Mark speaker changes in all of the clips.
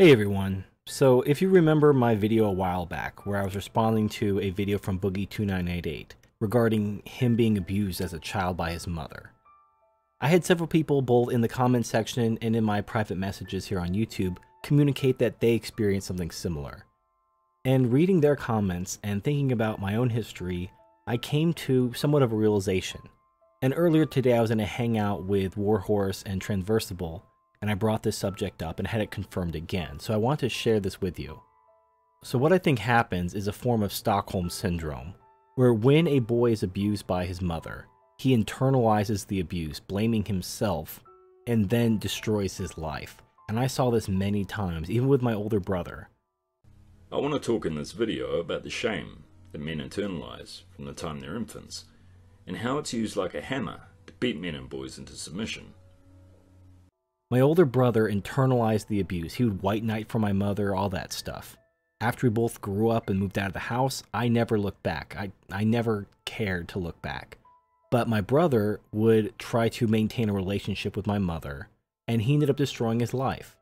Speaker 1: Hey everyone. So if you remember my video a while back where I was responding to a video from Boogie2988 regarding him being abused as a child by his mother, I had several people both in the comment section and in my private messages here on YouTube communicate that they experienced something similar. And reading their comments and thinking about my own history, I came to somewhat of a realization. And earlier today I was in a hangout with Warhorse and Transversible, and I brought this subject up and had it confirmed again, so I want to share this with you. So what I think happens is a form of Stockholm Syndrome, where when a boy is abused by his mother, he internalizes the abuse, blaming himself, and then destroys his life. And I saw this many times, even with my older brother.
Speaker 2: I want to talk in this video about the shame that men internalize from the time they're infants, and how it's used like a hammer to beat men and boys into submission.
Speaker 1: My older brother internalized the abuse. He would white knight for my mother, all that stuff. After we both grew up and moved out of the house, I never looked back. I never cared to look back. But my brother would try to maintain a relationship with my mother, and he ended up destroying his life.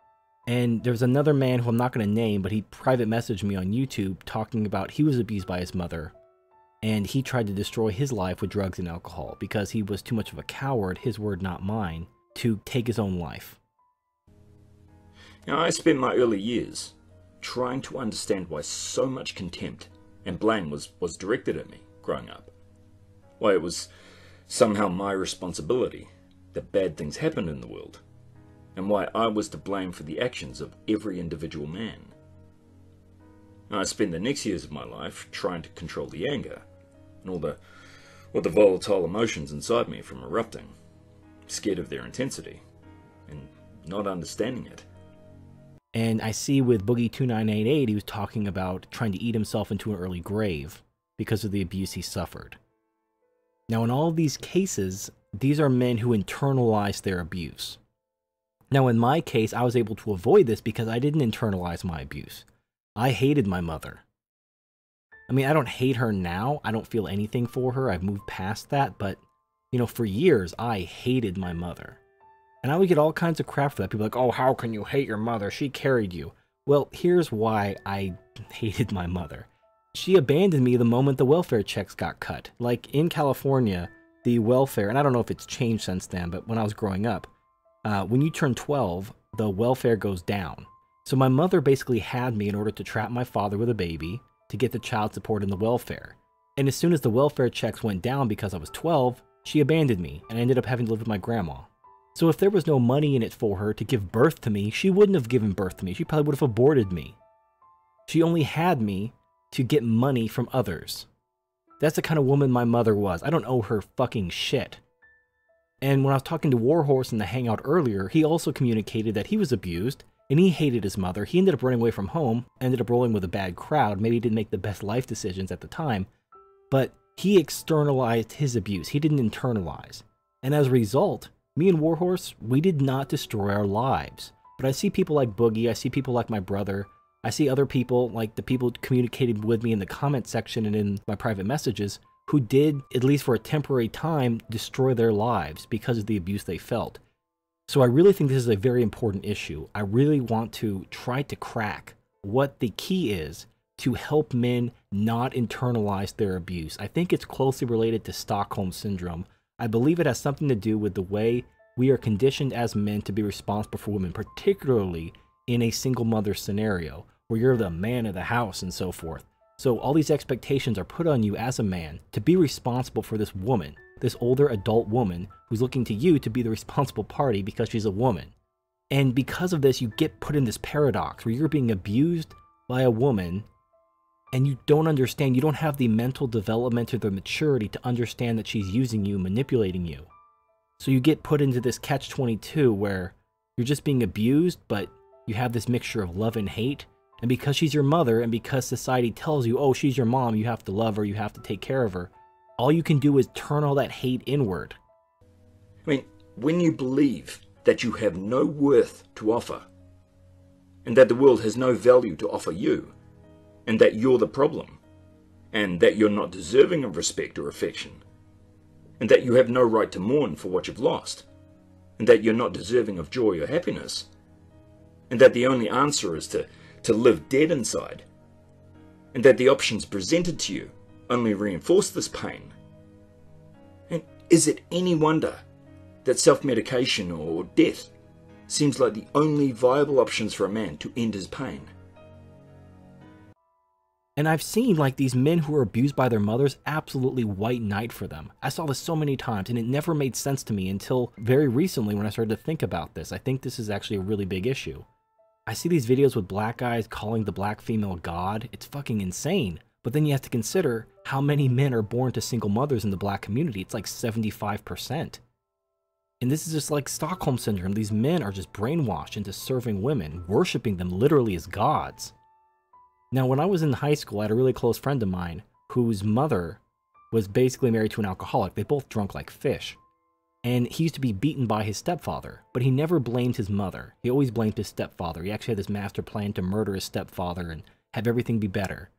Speaker 1: And there's another man who I'm not going to name, but he private messaged me on YouTube talking about he was abused by his mother, and he tried to destroy his life with drugs and alcohol because he was too much of a coward, his word not mine, to take his own life.
Speaker 2: Now, I spent my early years trying to understand why so much contempt and blame was directed at me growing up. Why it was somehow my responsibility that bad things happened in the world, and why I was to blame for the actions of every individual man. Now, I spent the next years of my life trying to control the anger and all the volatile emotions inside me from erupting, scared of their intensity and not understanding it.
Speaker 1: And I see with Boogie2988, he was talking about trying to eat himself into an early grave because of the abuse he suffered. Now, in all of these cases, these are men who internalize their abuse. Now, in my case, I was able to avoid this because I didn't internalize my abuse. I hated my mother. I mean, I don't hate her now. I don't feel anything for her. I've moved past that. But, you know, for years, I hated my mother. And I would get all kinds of crap for that. People are like, oh, how can you hate your mother? She carried you. Well, here's why I hated my mother. She abandoned me the moment the welfare checks got cut. Like in California, the welfare, and I don't know if it's changed since then, but when I was growing up, when you turn 12, the welfare goes down. So my mother basically had me in order to trap my father with a baby to get the child support and the welfare. And as soon as the welfare checks went down because I was 12, she abandoned me and I ended up having to live with my grandma. So if there was no money in it for her to give birth to me, she wouldn't have given birth to me. She probably would have aborted me. She only had me to get money from others. That's the kind of woman my mother was. I don't owe her fucking shit. And when I was talking to Warhorse in the hangout earlier, he also communicated that he was abused and he hated his mother. He ended up running away from home, ended up rolling with a bad crowd. Maybe he didn't make the best life decisions at the time, but he externalized his abuse. He didn't internalize. And as a result, me and Warhorse, we did not destroy our lives. But I see people like Boogie, I see people like my brother, I see other people, like the people who communicated with me in the comment section and in my private messages, who did, at least for a temporary time, destroy their lives because of the abuse they felt. So I really think this is a very important issue. I really want to try to crack what the key is to help men not internalize their abuse. I think it's closely related to Stockholm Syndrome. I believe it has something to do with the way we are conditioned as men to be responsible for women, particularly in a single mother scenario, where you're the man of the house and so forth. So all these expectations are put on you as a man to be responsible for this woman, this older adult woman who's looking to you to be the responsible party because she's a woman. And because of this, you get put in this paradox where you're being abused by a woman and you don't understand, you don't have the mental development or the maturity to understand that she's using you, manipulating you. So you get put into this catch-22 where you're just being abused, but you have this mixture of love and hate. And because she's your mother, and because society tells you, oh, she's your mom, you have to love her, you have to take care of her, all you can do is turn all that hate inward.
Speaker 2: I mean, when you believe that you have no worth to offer, and that the world has no value to offer you, and that you're the problem, and that you're not deserving of respect or affection, and that you have no right to mourn for what you've lost, and that you're not deserving of joy or happiness, and that the only answer is to live dead inside, and that the options presented to you only reinforce this pain. And is it any wonder that self-medication or death seems like the only viable options for a man to end his pain?
Speaker 1: And I've seen like these men who are abused by their mothers absolutely white knight for them. I saw this so many times and it never made sense to me until very recently when I started to think about this. I think this is actually a really big issue. I see these videos with black guys calling the black female God. It's fucking insane. But then you have to consider how many men are born to single mothers in the black community. It's like 75%. And this is just like Stockholm Syndrome. These men are just brainwashed into serving women, worshiping them literally as gods. Now, when I was in high school, I had a really close friend of mine whose mother was basically married to an alcoholic. They both drunk like fish. And he used to be beaten by his stepfather, but he never blamed his mother. He always blamed his stepfather. He actually had this master plan to murder his stepfather and have everything be better.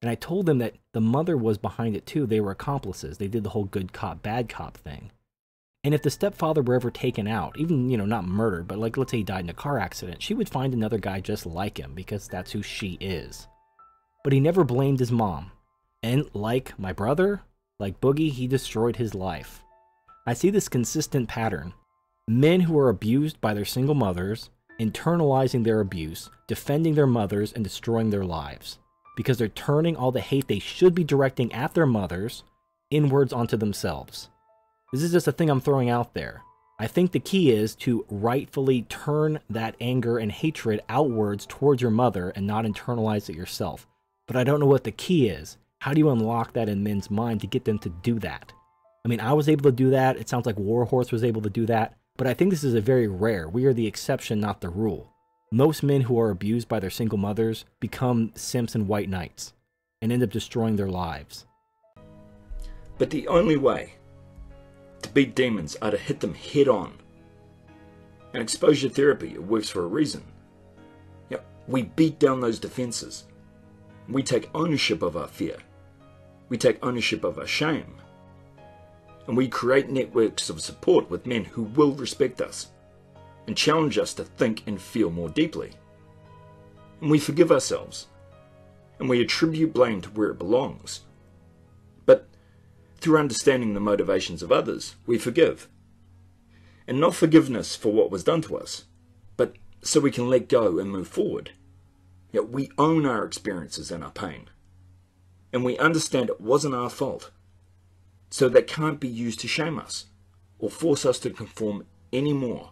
Speaker 1: And I told him that the mother was behind it too. They were accomplices. They did the whole good cop, bad cop thing. And if the stepfather were ever taken out, even, not murdered, but like let's say he died in a car accident, she would find another guy just like him because that's who she is. But he never blamed his mom. And like my brother, like Boogie, he destroyed his life. I see this consistent pattern. Men who are abused by their single mothers, internalizing their abuse, defending their mothers, and destroying their lives. Because they're turning all the hate they should be directing at their mothers inwards onto themselves. This is just a thing I'm throwing out there. I think the key is to rightfully turn that anger and hatred outwards towards your mother and not internalize it yourself. But I don't know what the key is. How do you unlock that in men's mind to get them to do that? I mean, I was able to do that. It sounds like Warhorse was able to do that. But I think this is a very rare. We are the exception, not the rule. Most men who are abused by their single mothers become simps and white knights and end up destroying their lives.
Speaker 2: But the only way to beat demons are to hit them head on. And exposure therapy, it works for a reason. We beat down those defenses. We take ownership of our fear. We take ownership of our shame. And we create networks of support with men who will respect us and challenge us to think and feel more deeply. And we forgive ourselves. And we attribute blame to where it belongs. But through understanding the motivations of others, we forgive. And not forgiveness for what was done to us, but so we can let go and move forward. Yet we own our experiences and our pain. And we understand it wasn't our fault. So that can't be used to shame us or force us to conform anymore.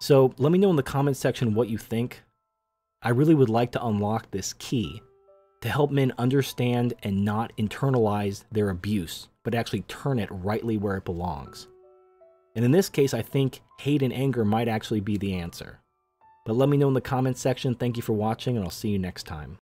Speaker 1: So let me know in the comments section what you think. I really would like to unlock this key to help men understand and not internalize their abuse, but actually turn it rightly where it belongs. And in this case, I think hate and anger might actually be the answer. But let me know in the comments section. Thank you for watching, and I'll see you next time.